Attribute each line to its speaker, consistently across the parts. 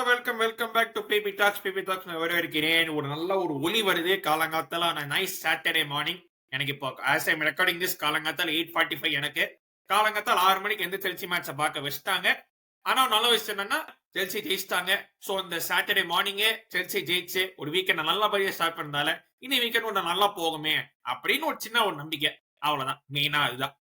Speaker 1: Welcome back to BB talks வரவேற்கிறேன். ஒரு நல்ல ஒரு ஒலி வருது காலங்காத்தால. Nice Saturday morning. எனக்கு இப்போ ஆஸ் ஐம் ரெக்கார்டிங் திஸ் காலங்காத்தால 8:45 எனக்கு. காலங்காத்தால 6 மணிக்கு எந்த செல்சி மேட்சை பார்க்க வச்சுட்டாங்க. ஆனா நல்ல விஷயம் என்னன்னா செல்சி ஜெயிச்சிட்டாங்க. ஸோ இந்த சாட்டர்டே மார்னிங்கே செல்சி ஜெயிச்சு ஒரு வீக்கெண்ட் நல்லபடியா ஸ்டார்ட் பண்ணதால இனி வீக்கெண்ட் ஒன்று நல்லா போகுமே அப்படின்னு ஒரு சின்ன ஒரு நம்பிக்கை. அவ்வளவுதான், மெயினா அதுதான்.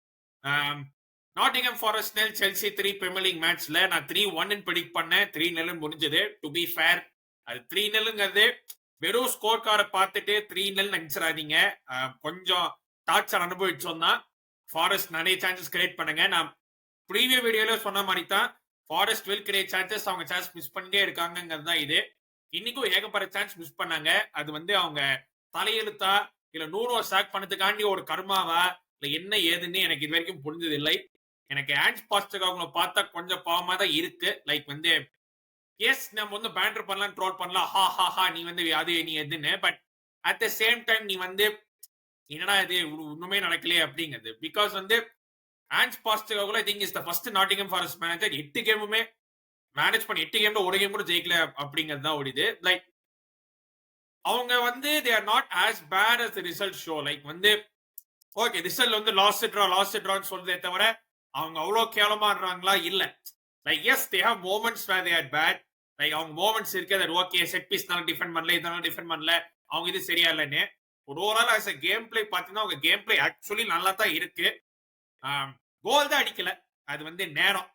Speaker 1: நாட்டிங்ஹாம் ஃபாரஸ்ட் நெல் செல்சி 3 பிரீமியர் லீக் மேட்ச்ல நான் 3-1 ப்ரெடிக்ட் பண்ணேன். 3-0 முடிஞ்சது. டு பி ஃபேர், அது 3-0ங்கிறது வெறும் ஸ்கோர் கார்டை பார்த்துட்டு 3-0 நினைச்சிடாதீங்க. கொஞ்சம் டார்ச்சர் அனுபவிச்சோம் தான். ஃபாரஸ்ட் நிறைய சான்சஸ் கிரியேட் பண்ணுங்க. நான் ப்ரீவியூ வீடியோல சொன்ன மாதிரி தான் ஃபாரஸ்ட் வில் கிரியேட் சான்சஸ், அவங்க சான்ஸ் மிஸ் பண்ணிட்டே இருக்காங்கிறது தான் இது. இன்னைக்கும் ஏகப்பட்ட சான்ஸ் மிஸ் பண்ணாங்க. அது வந்து அவங்க தலையெழுத்தா இல்ல 100 சாக் பண்ணதுக்காண்டி ஒரு கர்மாவா இல்ல என்ன ஏதுன்னு எனக்கு இது வரைக்கும் புரிஞ்சது இல்லை. எனக்கு ஹேண்ட்ஸ் பாஸ்டர் அவங்கள பார்த்தா கொஞ்சம் பாவமா தான் இருக்கு. லைக் வந்து எஸ் நம்ம வந்து பேண்டர் பண்ணலாம், ட்ரோல் பண்ணலாம், ஹா ஹா ஹா நீ வந்து அது நீ எதுன்னு. But at the same time நீ வந்து என்னடா இது ஒண்ணுமே நடக்கலையே அப்படிங்கிறது. பிகாஸ் வந்து ஹேண்ட்ஸ் பாஸ்டர் I think is the first Nottingham Forest manager 8 கேமுமே மேனேஜ் பண்ணி 8 கேம்ல ஒரு கேம் கூட ஜெயிக்கல அப்படிங்கிறது தான் ஓடிது. லைக் அவங்க வந்து they are not as bad as the result show. Like வந்து ஓகே ரிசல்ட் வந்து லாஸ்ட் ட்ரான்னு சொல்றதே தவிர அவங்க அவ்வளவு கேவலமா ஆடுறாங்களா இல்ல. Like yes they have moments where they are bad. Like அவங்க மோமெண்ட்ஸ் இருக்கு, அது ஓகே செட் பீஸ்னால டிஃபெண்ட் பண்ணல, இதனால டிஃபெண்ட் பண்ணல, அவங்க இது சரியா இல்லைன்னு. ஒரு overall as a game play பாத்தீங்கன்னா அவங்க கேம் பிளே ஆக்சுவலி நல்லா தான் இருக்கு. கோல் தான் அடிக்கல, அது வந்து நேரம்,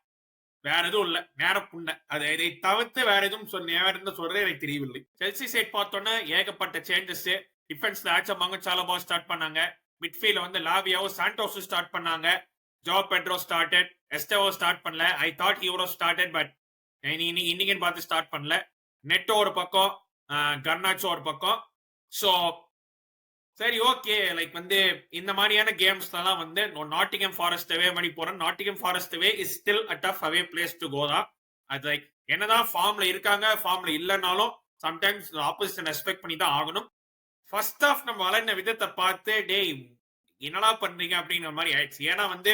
Speaker 1: வேற எதுவும் இல்ல, நேரம் புண்ண. அது இதை தவிர்த்து வேற எதுவும் சொல்றது எனக்கு தெரியவில்லை. செல்சி சைட் பார்த்தோன்னா ஏகப்பட்ட சேஞ்சஸ். டிஃபென்ஸ்ல ஆச்சமாங்க சாலபா ஸ்டார்ட் பண்ணாங்க. மிட்ஃபீல்ட்ல வந்து லாவியாவும் சாண்டோஸும் ஸ்டார்ட் பண்ணாங்க. Joao Pedro started, Estevao start பண்ணல. I thought he would started, but இன்னைக்குன்னு பார்த்து ஸ்டார்ட் பண்ணல. நெட்டோ ஒரு பக்கம், கர்னாச்சோ ஒரு பக்கம். ஸோ சரி ஓகே. லைக் வந்து இந்த மாதிரியான கேம்ஸ்லாம் வந்து நாட்டிங்ஹாம் ஃபாரஸ்ட் அவே பண்ணி போறேன். Nottingham Forest away is still a tough away place to go தான். அது லைக் என்னதான் ஃபார்ம்ல இருக்காங்க, ஃபார்ம்ல இல்லைனாலும் சம்டைம்ஸ் ஆப்போசிஷன் ரெஸ்பெக்ட் பண்ணி தான் ஆகணும். ஃபர்ஸ்ட் ஆஃப் நம்ம வளர்ந்த விதத்தை பார்த்து டேய் என்னடா பண்றீங்க அப்படிங்கிற மாதிரி ஆயிடுச்சு. ஏன்னா வந்து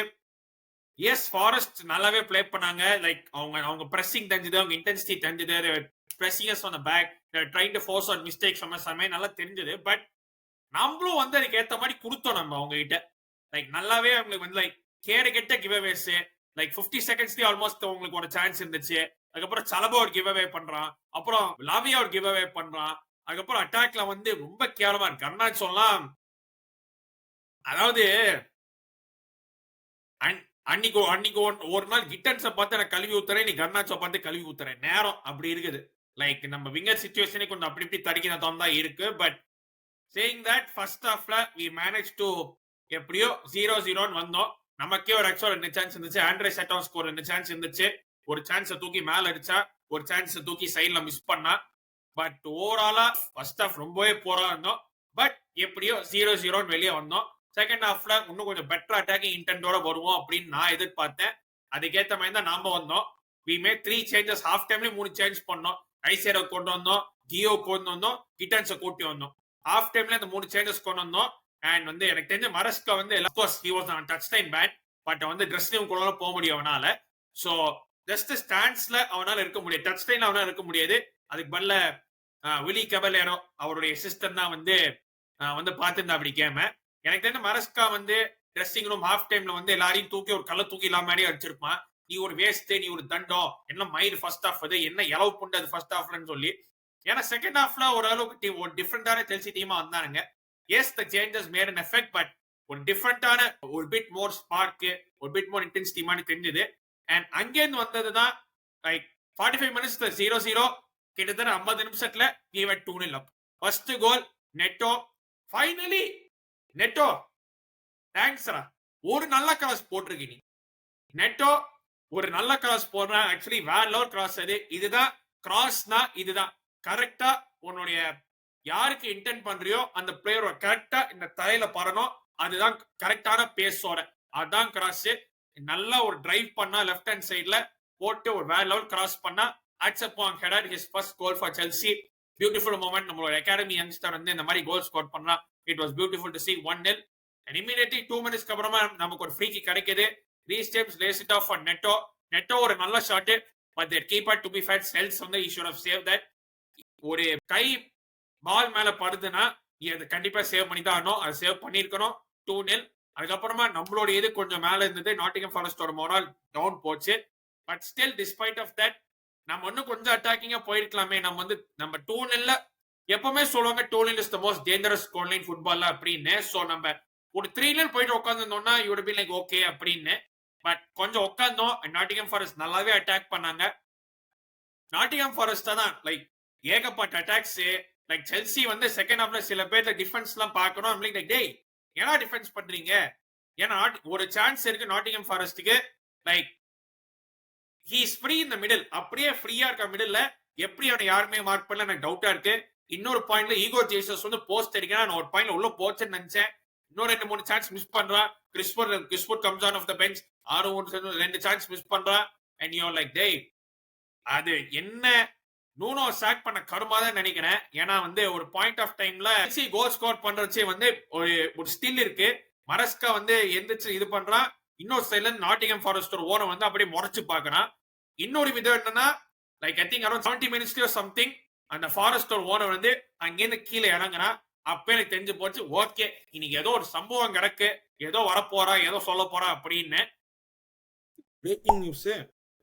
Speaker 1: எஸ் ஃபாரஸ்ட் நல்லாவே பிளே பண்ணாங்க. லைக் அவங்க பிரஸிங் தெரிஞ்சது, அவங்க இன்டென்சிட்டி தெரிஞ்சது, pressing on the back, trying to force on mistakes சமயம் நல்லா தெரிஞ்சது. பட் நம்மளும் வந்து அதுக்கு ஏத்த மாதிரி கொடுத்தோம் நம்ம அவங்க கிட்ட. லைக் நல்லாவே அவங்களுக்கு வந்து லைக் கேடு கெட்ட கிவ் அவேஸ். லைக் 50 செகண்ட்ஸ்லயே ஆல்மோஸ்ட் உங்களுக்கு ஒரு சான்ஸ் இருந்துச்சு. அதுக்கப்புறம் சலபா ஒரு கிவ் அவே பண்றான், அப்புறம் லாவியா ஒரு கிவ் அவே பண்றான். அதுக்கப்புறம் அட்டாக்ல வந்து ரொம்ப கேவலமா இருக்கு. கர்நாட் சொல்லலாம். அதாவது அன்னைக்கு ஒரு நாள் கிட்டன்ஸை பார்த்து நான் கழுவி ஊத்துறேன், நீ கர்னாச்சோ பார்த்து கழுவி ஊத்துறேன். நேரம் அப்படி இருக்குது. லைக் நம்ம விங்கர் சிச்சுவேஷனே கொஞ்சம் அப்படி இப்படி தடுக்கின தான் இருக்கு. பட் சேயிங் தட் ஃபர்ஸ்ட் ஹாஃப்ல வி மேனேஜ் டு எப்படியோ 0-0 வந்தோம். நமக்கே ஒரு ஆக்சுவல் 2 சான்ஸ் இருந்துச்சு. ஆண்ட்ரே செட்டான் ஸ்கோர் 2 சான்ஸ் இருந்துச்சு. ஒரு சான்ஸை தூக்கி மேல அடிச்சா, ஒரு சான்ஸை தூக்கி சைட்ல மிஸ் பண்ணா. பட் ஓவராலா ஃபர்ஸ்ட் ஹாஃப் ரொம்பவே போரா இருந்தோம். பட் எப்படியோ 0-0 வெளியே வந்தோம். செகண்ட் ஹாஃப்ல இன்னும் கொஞ்சம் பெட்டர் அட்டாக்கிங் இன்டென்டோட வருவோம் அப்படின்னு நான் எதிர்பார்த்தேன். அதுக்கேற்ற மாதிரி தான் நாம வந்தோம். We made 3 changes. ஹாஃப் டைம்ல 3 சேஞ்ச் பண்ணோம். ஐசேரோ கொண்டு வந்தோம், கியோ கொண்டு வந்தோம், கிட்டன்ஸை கூட்டி வந்தோம். ஹாஃப் டைம்ல இந்த 3 சேஞ்சஸ் கொண்டு வந்தோம். அண்ட் வந்து எனக்கு தெரிஞ்ச மரஸ்கா வந்து டச் டைம் பேட். பட் வந்து ட்ரெஸ் ரூம் கூட போக முடியும் அவனால. ஸோ ஜஸ்ட் ஸ்டாண்ட்ஸ்ல அவனால இருக்க முடியாது, டச் டைம்ல அவனால இருக்க முடியாது. அதுக்கு பதில விலி கபலேரோ அவருடைய அசிஸ்டன்ட் தான் வந்து பார்த்துருந்தா அப்படி கேம. எனக்கு தெரிஞ்ச மரஸ்கா வந்து ட்ரெஸ்ஸிங் ரூம் ஹாஃப் டைம்ல வந்து எல்லாரையும் தூக்கி ஒரு கல்ல தூக்கி இல்லாம மாதிரி அடிச்சிருப்பான். நீ ஒரு வேஸ்ட், நீ ஒரு தண்டம், என்ன மயிர் ஃபர்ஸ்ட் ஹாஃப், அது என்ன எலவு புண்டது ஃபர்ஸ்ட் ஹாஃப்லன்னு சொல்லி. ஏன்னா செகண்ட் ஹாஃப்ல ஓரளவுக்கு ஒரு டிஃப்ரெண்டான செல்சி டீமா வந்தானுங்க. As the changes made an effect. But ஒரு டிஃப்ரெண்டான ஒரு பிட் மோர் ஸ்பார்க்கு, ஒரு பிட் மோர் இன்டென்சிட்டி மாதிரி தெரிஞ்சது. அண்ட் அங்கேருந்து வந்ததுதான் லைக் 45 மினிட்ஸ் 0-0 கிட்டத்தட்ட 50 நிமிஷத்துல give it 2-0 up. First goal Neto. Finally Neto தேங்க்ஸ்ரா, ஒரு நல்ல கிராஸ் போட்டிருக்கீங்க நீ. நெட்டோ ஒரு நல்ல கிராஸ் போடுற, ஆக்சுவலி வேற லெவல் கிராஸ். அது இதுதான் கிராஸ்னா, இதுதான் கரெக்டா உன்னுடைய யாருக்கு இன்டென்ட் பண்றியோ அந்த பிளேயரோட கரெக்டா இந்த தலையில பறணும். அதுதான் கரெக்டான பேஸோட, அதுதான் கிராஸ். நல்லா ஒரு டிரைவ் பண்ணா லெஃப்ட் ஹேண்ட் சைட்ல போட்டு ஒரு வேற லெவல் கிராஸ் பண்ணா அட்சப்பான் header his first goal for Chelsea. Beautiful moment. நம்மளோட அகாடமி யங்ஸ்டர் வந்து இந்த மாதிரி கோல் ஸ்கோர் பண்ணா. It was beautiful to see 1-0. and immediately 2 மினிட்ஸ்க்கு அப்புறமா நமக்கு ஒரு ஃப்ரீ கிக் கிடைக்குது. Reece James lays it off for Neto. Neto ஒரு நல்ல shot. But their keeper to be fair Cells வந்து he should have saved that. ஒரு கை பால் மேல படுதுன்னா நீ அதை கண்டிப்பா சேவ் பண்ணி தான் ஆகணும். அதை சேவ் பண்ணிருக்கணும். 2-0. அதுக்கப்புறமா நம்மளோட இது கொஞ்சம் மேல இருந்தது. நாட்டிங்ஹாம் ஃபாரஸ்டோட மோரல் டவுன் போச்சு. But still despite of that நம்ம இன்னும் கொஞ்சம் அட்டாக்கிங்கா போயிருக்கலாமே. நம்ம 2-0 எப்பவுமே சொல்லுவாங்க 2-0 is the most dangerous score line ஃபுட்பால்ல அப்படின்னு. சோ நம்ம ஒரு 3-0 போயிட்டு உட்காந்துருந்தோம்னா you would be like okay அப்படின்னு. பட் கொஞ்சம் உட்கார்ந்தோம். நாட்டிங்ஹாம் ஃபாரஸ்ட் நல்லாவே அட்டாக் பண்ணாங்க. நாட்டிங்ஹாம் ஃபாரஸ்ட் தான் லைக் ஏகப்பட்ட அட்டாக்ஸ். லைக் செல்சி வந்து செகண்ட் ஹாஃப்ல சில பேர்ல டிஃபென்ஸ் எல்லாம் பார்க்கணும். லைக் டேய் ஏன்னா டிஃபென்ஸ் பண்றீங்க? ஏன்னா ஒரு சான்ஸ் இருக்கு நாட்டிங்ஹாம் ஃபாரஸ்ட்டுக்கு. Like he is free in the middle. அப்படியே ஃப்ரீயா இருக்க மிடில்ல எப்படி அவனை யாருமே மார்க் பண்ணல எனக்கு டவுட்டா இருக்கு. இன்னொரு பாயிண்ட்ல ஈகோ ஜேசஸ் வந்து போஸ்ட் அடிக்கிறான். நான் ஒரு பாயிண்ட்ல உள்ள போச்சுன்னு நினைச்சேன். இன்னும் 2-3 சான்ஸ் மிஸ் பண்றான். கிறிஸ்போர்ட் comes on off the bench. 2 chance miss பண்றான். அண்ட் யூ லைக் டேய் அது என்ன நூனோ சாக் பண்ண கருமா தான் நினைக்கிறேன். ஏன்னா வந்து ஒரு பாயிண்ட் ஆஃப் டைம்ல கோல் ஸ்கோர் பண்றச்சே வந்து ஒரு ஸ்டில் இருக்கு. மரஸ்கா வந்து எந்திரிச்சு இது பண்றான். இன்னொரு சைட்ல நாட்டிங்ஹாம் ஃபாரஸ்ட் ஓரம் வந்து அப்படியே முறைச்சு பாக்குறான். இன்னொரு விதம் என்னன்னா லைக் ஐ திங்க் அரௌண்ட் 70 மினிட்ஸ்லயோ சம்திங் அந்த ஃபாரஸ்ட் ஓனர் வந்து அங்கேருந்து கீழே இறங்குறான். அப்ப எனக்கு தெரிஞ்சு போச்சு ஓகே இன்னைக்கு ஏதோ ஒரு சம்பவம் கிடக்கு, ஏதோ வரப்போறா, ஏதோ சொல்ல போறா அப்படின்னு. பிரேக்கிங் நியூஸ்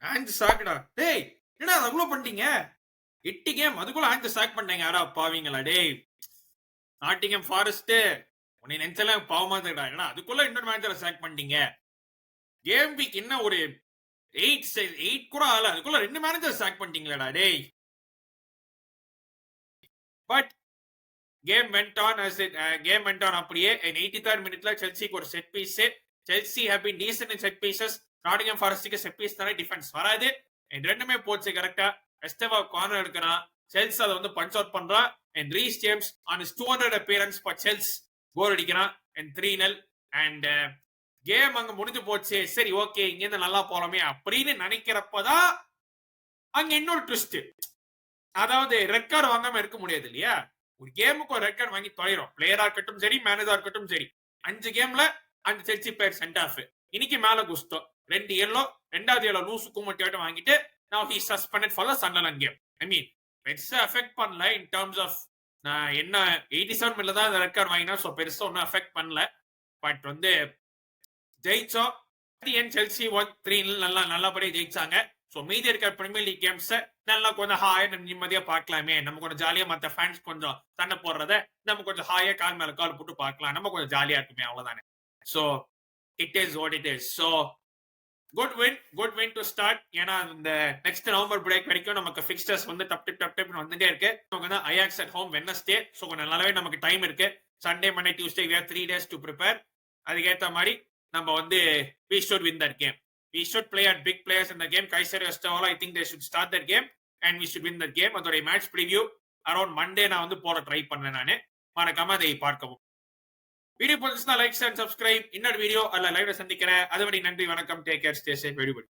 Speaker 1: ஆஞ்சு சாக்குடா. டேய் என்ன அவ்வளவு பண்ணிட்டீங்க? 8 கேம் அதுக்குள்ள ஆஞ்சு சாக் பண்ணீங்க. யாரா பாவீங்களா டேய். நாட்டிங்ஹாம் ஃபாரஸ்ட் உன்னை நினைச்சலாம் பாவமா இருக்குடா. ஏன்னா அதுக்குள்ள இன்னொரு மேட்சரை சாக் பண்ணிட்டீங்க. கேம் வீக் என்ன ஒரு 8 கூட ஆகல, அதுக்குள்ள 2 மேனேஜர் சாக் பண்ணிட்டீங்களா டேய். பட் கேம் வெண்ட் ஆன் அப்படியே 83rd மினிட்ல செல்சிக்கு ஒரு set piece. Chelsea have been decent in set pieces. Nottingham ஃபாரஸ்ட்க்கு செட் பீஸ் தானே டிஃபென்ஸ் வராது. ரெண்டுமே போச்சு கரெக்டா. எஸ்டேவா கார்னர் எடுக்கிறான். செல்ஸ் அதை வந்து பஞ்ச் அவுட் பண்றான். And Reece James on his 200 appearance for Chelsea goal அடிக்கிறான். அண்ட் 3-0 அண்ட் கேம் அங்க முடிஞ்சு போச்சு. சரி ஓகே இங்க இருந்து நல்லா போலாமே அப்படின்னு நினைக்கிறப்பதான் அங்க இன்னொரு ட்விஸ்ட். அதாவது ரெட் கார்டு வாங்காம இருக்க முடியாது இல்லையா. ஒரு கேமுக்கு ஒரு ரெட் கார்டு வாங்கி தொலைறோம். பிளேயரா இருக்கட்டும் சரி, மேனேஜரா இருக்கட்டும் சரி. 5 கேம்ல 5 செல்சி பிளேயர் சென்ட் ஆஃப். இன்னைக்கு மேல குஸ்டோ 2 yellow, 2வது yellow லூசு குமட்டியாட்டம் வாங்கிட்டு now he suspended for the Sunderland game. I mean பெருசா அஃபெக்ட் பண்ணல இன் டர்ம்ஸ் ஆஃப் என்ன 87 மில்ல தான் ரெட் கார்டு வாங்கினா. ஸோ பெருசா ஒன்றும் அஃபெக்ட் பண்ணல. பட் வந்து ஜெயிச்சோம். செல்சி 3 நல்லபடியா ஜெயிச்சாங்க. ஸோ மீதி இருக்கிற பிரீமியர் லீக் கேம்ஸ் நல்லா கொஞ்சம் ஹாயா நிம்மதியா பார்க்கலாமே. நம்ம கொஞ்சம் ஜாலியா மற்ற ஃபேன்ஸ் கொஞ்சம் சண்டை போடுறத நம்ம கொஞ்சம் ஹாயா கால் மேல கால் போட்டு பார்க்கலாம். நம்ம கொஞ்சம் ஜாலியா இருக்குமே அவ்வளவுதானே. So it is what it is. So good win to start. ஏன்னா இந்த நெக்ஸ்ட் நவம்பர் பிரேக் வரைக்கும் நமக்கு ஃபிக்ஸ்டர்ஸ் வந்து டப் வந்துட்டே இருக்கு. நமக்கு வந்து Ajax at home Wednesday. So கொஞ்சம் நல்லாவே நமக்கு டைம் இருக்கு. Sunday Monday Tuesday we have 3 days to prepare. அதுக்கேற்ற மாதிரி நம்ம வந்து we should win that game. We should play at big players in the game. Kayseri Estevala, I think they should start that game and we should win that game. அதோட match preview around Monday நான் வந்து போட try பண்ணேன். நானு மறக்காம அதை பார்க்கவும். Video பிடிச்சிருந்தா லைக் அண்ட் சப்ஸ்கிரைப். இன்னொரு வீடியோ அல்ல லைவ்ல சந்திக்கிறேன். அதுவரை நன்றி, வணக்கம், take care, stay safe everybody.